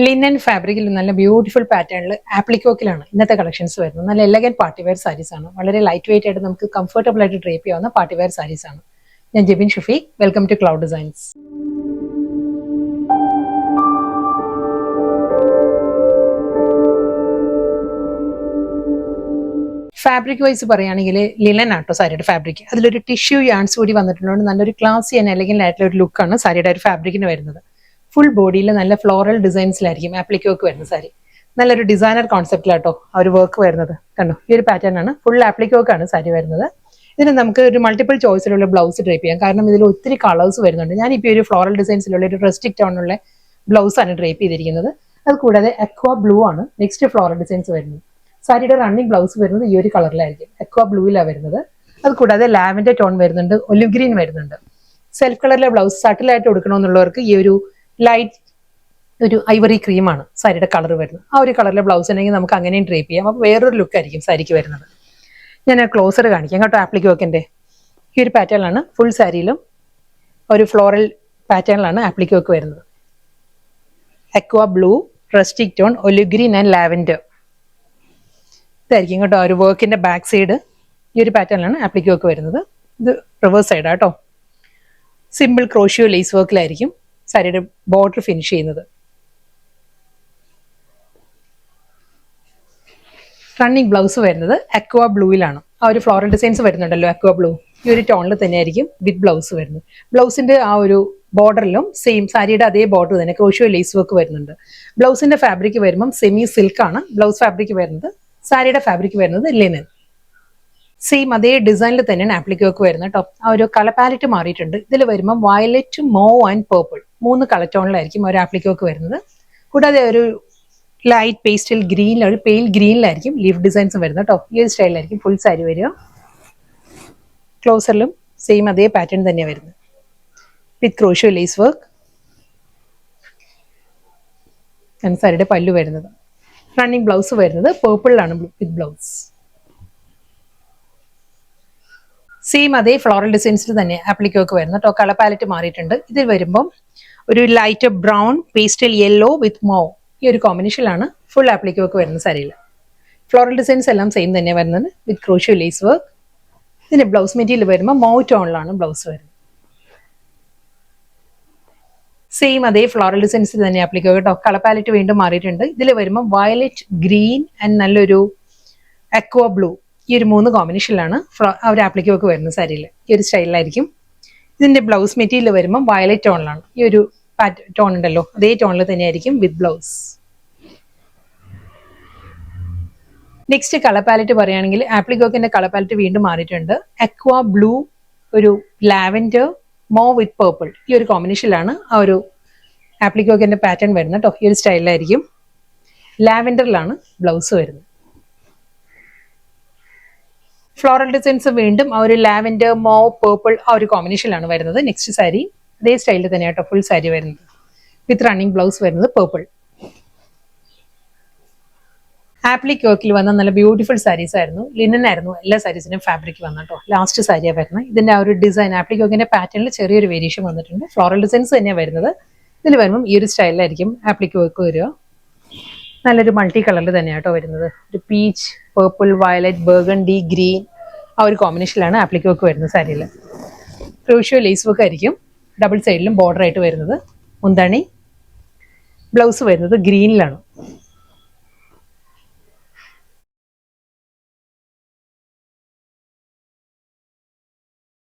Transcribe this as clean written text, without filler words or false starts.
Linen ഫാബ്രിക്കിൽ നല്ല beautiful പാറ്റേണിൽ ആപ്ലിക്കോക്കിലാണ് ഇന്നത്തെ കളക്ഷൻസ് വരുന്നത്. നല്ല എലഗന്റ് പാർട്ടി വെയർ സാരീസ് ആണ്. വളരെ ലൈറ്റ് വെയിറ്റ് ആയിട്ട് നമുക്ക് കംഫർട്ടബിൾ ആയിട്ട് ഡ്രേപ്പ് ചെയ്യാവുന്ന പാർട്ടി വെയർ സാരീസ് ആണ്. ഞാൻ Jebin Shafeeq. Welcome to Cloud Designs. Fabric wise പറയുകയാണെങ്കിൽ ലിനൻ ആട്ടോ സാരിയുടെ ഫാബ്രിക്. അതിലൊരു ടിഷ്യൂ യാൺസ് കൂടി വന്നിട്ടുള്ളതുകൊണ്ട് നല്ലൊരു ക്ലാസി ആൻഡ് എലഗന്റ് ആയിട്ടുള്ള ഒരു ലുക്കാണ് സാരിയുടെ ഒരു ഫാബ്രിക്കിന് വരുന്നത്. ഫുൾ ബോഡിയിൽ നല്ല ഫ്ലോറൽ ഡിസൈൻസിലായിരിക്കും ആപ്ലിക്കോക്ക് വരുന്ന സാരി. നല്ലൊരു ഡിസൈനർ കോൺസെപ്റ്റിലാട്ടോ ആ ഒരു വർക്ക് വരുന്നത്. കണ്ടോ, ഈ ഒരു പാറ്റേൺ ആണ്. ഫുൾ ആപ്ലിക്കോക്കാണ് സാരി വരുന്നത്. ഇതിന് നമുക്ക് ഒരു മൾട്ടിപ്പിൾ ചോയ്സിലുള്ള ബ്ലൗസ് ഡ്രേപ്പ് ചെയ്യാം. കാരണം ഇതിൽ ഒത്തിരി കളേഴ്സ് വരുന്നുണ്ട്. ഞാനിപ്പോൾ ഒരു ഫ്ലോറൽ ഡിസൈൻസിലുള്ള ഒരു റെസ്റ്റിക് ടോണിലുള്ള ബ്ലൗസ് ആണ് ഡ്രേപ്പ് ചെയ്തിരിക്കുന്നത്. അത് കൂടാതെ അക്വാ ബ്ലൂ ആണ് നെക്സ്റ്റ് ഫ്ലോറൽ ഡിസൈൻസ് വരുന്നത്. സാരിയുടെ റണ്ണിങ് ബ്ലൗസ് വരുന്നത് ഈ ഒരു കളറിലായിരിക്കും, അക്വാ ബ്ലൂവിലാണ് വരുന്നത്. അത് കൂടാതെ ലാവൻഡർ ടോൺ വരുന്നുണ്ട്, ഒലിവ് ഗ്രീൻ വരുന്നുണ്ട്. സെൽഫ് കളറിലെ ബ്ലൗസ് സട്ടിലായിട്ട് കൊടുക്കണമെന്നുള്ളവർക്ക് ഈ ഒരു ലൈറ്റ് ഒരു ഐവറി ക്രീമാണ് സാരിയുടെ കളർ വരുന്നത്. ആ ഒരു കളറിലെ ബ്ലൗസ് ഉണ്ടെങ്കിൽ നമുക്ക് അങ്ങനെയും ഡ്രേപ്പ് ചെയ്യാം. അപ്പോൾ വേറൊരു ലുക്ക് ആയിരിക്കും സാരിക്ക് വരുന്നത്. ഞാൻ ക്ലോസർ കാണിക്കാം കേട്ടോ. ആപ്ലിക്കോക്കിന്റെ ഈ ഒരു പാറ്റേണിലാണ് ഫുൾ സാരിയിലും ഒരു ഫ്ലോറൽ പാറ്റേണിലാണ് ആപ്ലിക്കോക്ക് വരുന്നത്. അക്വാ blue, rustic tone, olive green and lavender ഇതായിരിക്കും കേട്ടോ. ഒരു വർക്കിന്റെ ബാക്ക് സൈഡ് ഈ ഒരു പാറ്റേണിലാണ് ആപ്ലിക്കോക്ക് വരുന്നത്. ഇത് റിവേഴ്സ് സൈഡാ കേട്ടോ. സിമ്പിൾ ക്രോഷ്യോ ലേസ് വർക്കിലായിരിക്കും സാരിയുടെ ബോർഡർ ഫിനിഷ് ചെയ്യുന്നത്. റണ്ണിങ് ബ്ലൗസ് വരുന്നത് അക്വാ ബ്ലൂയിലാണ്. ആ ഒരു ഫ്ലോറൽ ഡിസൈൻസ് വരുന്നുണ്ടല്ലോ അക്വാ ബ്ലൂ, ഈ ഒരു ടോണിൽ തന്നെയായിരിക്കും വിത്ത് ബ്ലൗസ് വരുന്നത്. ബ്ലൗസിന്റെ ആ ഒരു ബോർഡറിലും സെയിം സാരിയുടെ അതേ ബോർഡർ തന്നെ ക്രോഷ്യോ ലേസ് വർക്ക് വരുന്നുണ്ട്. ബ്ലൗസിന്റെ ഫാബ്രിക് വരുമ്പം സെമി സിൽക്ക് ആണ് ബ്ലൗസ് ഫാബ്രിക് വരുന്നത്. സാരിയുടെ ഫാബ്രിക് വരുന്നത് ലിനൻ. സെയിം അതേ ഡിസൈനിൽ തന്നെയാണ് ആപ്ലിക്കോക്ക് വരുന്നത് കേട്ടോ. ആ ഒരു കളർ പാലറ്റ് മാറിയിട്ടുണ്ട്. ഇതിൽ വരുമ്പോൾ violet, mauve and purple 3 colour ടോണിലായിരിക്കും ഒരു ആപ്ലിക്കോക്ക് വരുന്നത്. കൂടാതെ ഒരു ലൈറ്റ് പേസ്റ്റൽ ഗ്രീനിൽ, ഒരു പെയിൽ ഗ്രീനിലായിരിക്കും ലീഫ് ഡിസൈൻസ് വരുന്നത് കേട്ടോ. ഈ ഒരു സ്റ്റൈലിലായിരിക്കും ഫുൾ സാരി വരിക. ക്ലോസറിലും സെയിം അതേ പാറ്റേൺ തന്നെയാണ് വരുന്നത് വിത്ത് ക്രോഷ്യോ ലേസ് വർക്ക്. സാരിയുടെ പല്ലു വരുന്നത്. റണ്ണിങ് ബ്ലൗസ് വരുന്നത് പേർപ്പിളിലാണ് വിത്ത് ബ്ലൗസ്. സെയിം അതേ ഫ്ലോറൽ ഡിസൈൻസിൽ തന്നെ ആപ്ലിക്കോക്ക് വരുന്നത് കേട്ടോ. കളർ പാലറ്റ് മാറിയിട്ടുണ്ട്. ഇതിൽ വരുമ്പം ഒരു ലൈറ്റ് ബ്രൗൺ, പേസ്റ്റൽ യെല്ലോ വിത്ത് മോവ്, ഈ ഒരു കോമ്പിനേഷനിലാണ് ഫുൾ ആപ്ലിക്കോക്ക് വരുന്ന സാരിയിൽ. ഫ്ലോറൽ ഡിസൈൻസ് എല്ലാം സെയിം തന്നെ വരുന്നത് വിത്ത് ക്രോഷ്യോ ലേസ് വർക്ക്. ഇതിന്റെ ബ്ലൗസ് മെറ്റീരിയൽ വരുമ്പോൾ മോവ് ടോണിലാണ് ബ്ലൗസ് വരുന്നത്. സെയിം അതേ ഫ്ലോറൽ ഡിസൈൻസിൽ തന്നെ ആപ്ലിക്കോക്ക് കേട്ടോ. കളർ പാലറ്റ് വീണ്ടും മാറിയിട്ടുണ്ട്. ഇതിൽ വരുമ്പോൾ വയലറ്റ്, ഗ്രീൻ ആൻഡ് നല്ലൊരു അക്വാ ബ്ലൂ, ഈ ഒരു 3 കോമ്പിനേഷനിലാണ് ആ ഒരു ആപ്ലിക്കോക്ക് വരുന്ന സാരിയിൽ. ഈ ഒരു സ്റ്റൈലിലായിരിക്കും. ഇതിന്റെ ബ്ലൗസ് മെറ്റീരിയൽ വരുമ്പോൾ വയലറ്റ് ടോണിലാണ്. ഈ ഒരു ടോൺ ഉണ്ടല്ലോ അതേ ടോണിൽ തന്നെയായിരിക്കും with blouse. Next colour palette പറയുകയാണെങ്കിൽ ആപ്ലിക്കോക്കിന്റെ കളർ പാലറ്റ് വീണ്ടും മാറിയിട്ടുണ്ട്. അക്വാ ബ്ലൂ, ഒരു ലാവൻഡർ, മോ വിത്ത് പേർപ്പിൾ, ഈ ഒരു കോമ്പിനേഷനിലാണ് ആ ഒരു ആപ്ലിക്കോക്കിന്റെ പാറ്റേൺ വരുന്നത് കേട്ടോ. ഈ ഒരു സ്റ്റൈലിലായിരിക്കും. ലാവൻഡറിലാണ് ബ്ലൗസ് വരുന്നത്. ഫ്ലോറൽ ഡിസൈൻസ് വീണ്ടും ആ ഒരു ലാവൻഡർ, മോ, പേർപ്പിൾ ആ ഒരു കോമ്പിനേഷനിലാണ് വരുന്നത്. നെക്സ്റ്റ് സാരി അതേ സ്റ്റൈലിൽ തന്നെയാട്ടോ ഫുൾ സാരി വരുന്നത് വിത്ത് റണ്ണിങ് ബ്ലൗസ് വരുന്നത് പേർപ്പിൾ. ആപ്ലിക്കോക്കിൽ വന്ന നല്ല ബ്യൂട്ടിഫുൾ സാരീസ് ആയിരുന്നു. ലിനൻ ആയിരുന്നു എല്ലാ സാരീസിനും ഫാബ്രിക് വന്നിട്ടോ. ലാസ്റ്റ് സാരിയാണ് വരുന്നത്. ഇതിന്റെ ആ ഒരു ഡിസൈൻ ആപ്ലിക്കോക്കിന്റെ പാറ്റേണിൽ ചെറിയൊരു വേരിയേഷൻ വന്നിട്ടുണ്ട്. ഫ്ലോറൽ ഡിസൈൻസ് തന്നെയാണ് വരുന്നത്. ഇതിൽ വരുമ്പം ഈ ഒരു സ്റ്റൈലിലായിരിക്കും ആപ്ലിക്കോക്ക് വരിക. നല്ലൊരു മൾട്ടി കളറിൽ തന്നെയാട്ടോ വരുന്നത്. ഒരു peach, purple, violet, burgundy, green ആ ഒരു കോമ്പിനേഷനിലാണ് ആപ്ലിക്കോക്ക് വരുന്നത് സാരിയിൽ. ക്രോഷ്യോ ലേസ് വർക്ക് ആയിരിക്കും ഡബിൾ സൈഡിലും ബോർഡർ ആയിട്ട് വരുന്നത്. മുന്താണി ബ്ലൗസ് വരുന്നത് ഗ്രീനിലാണ്.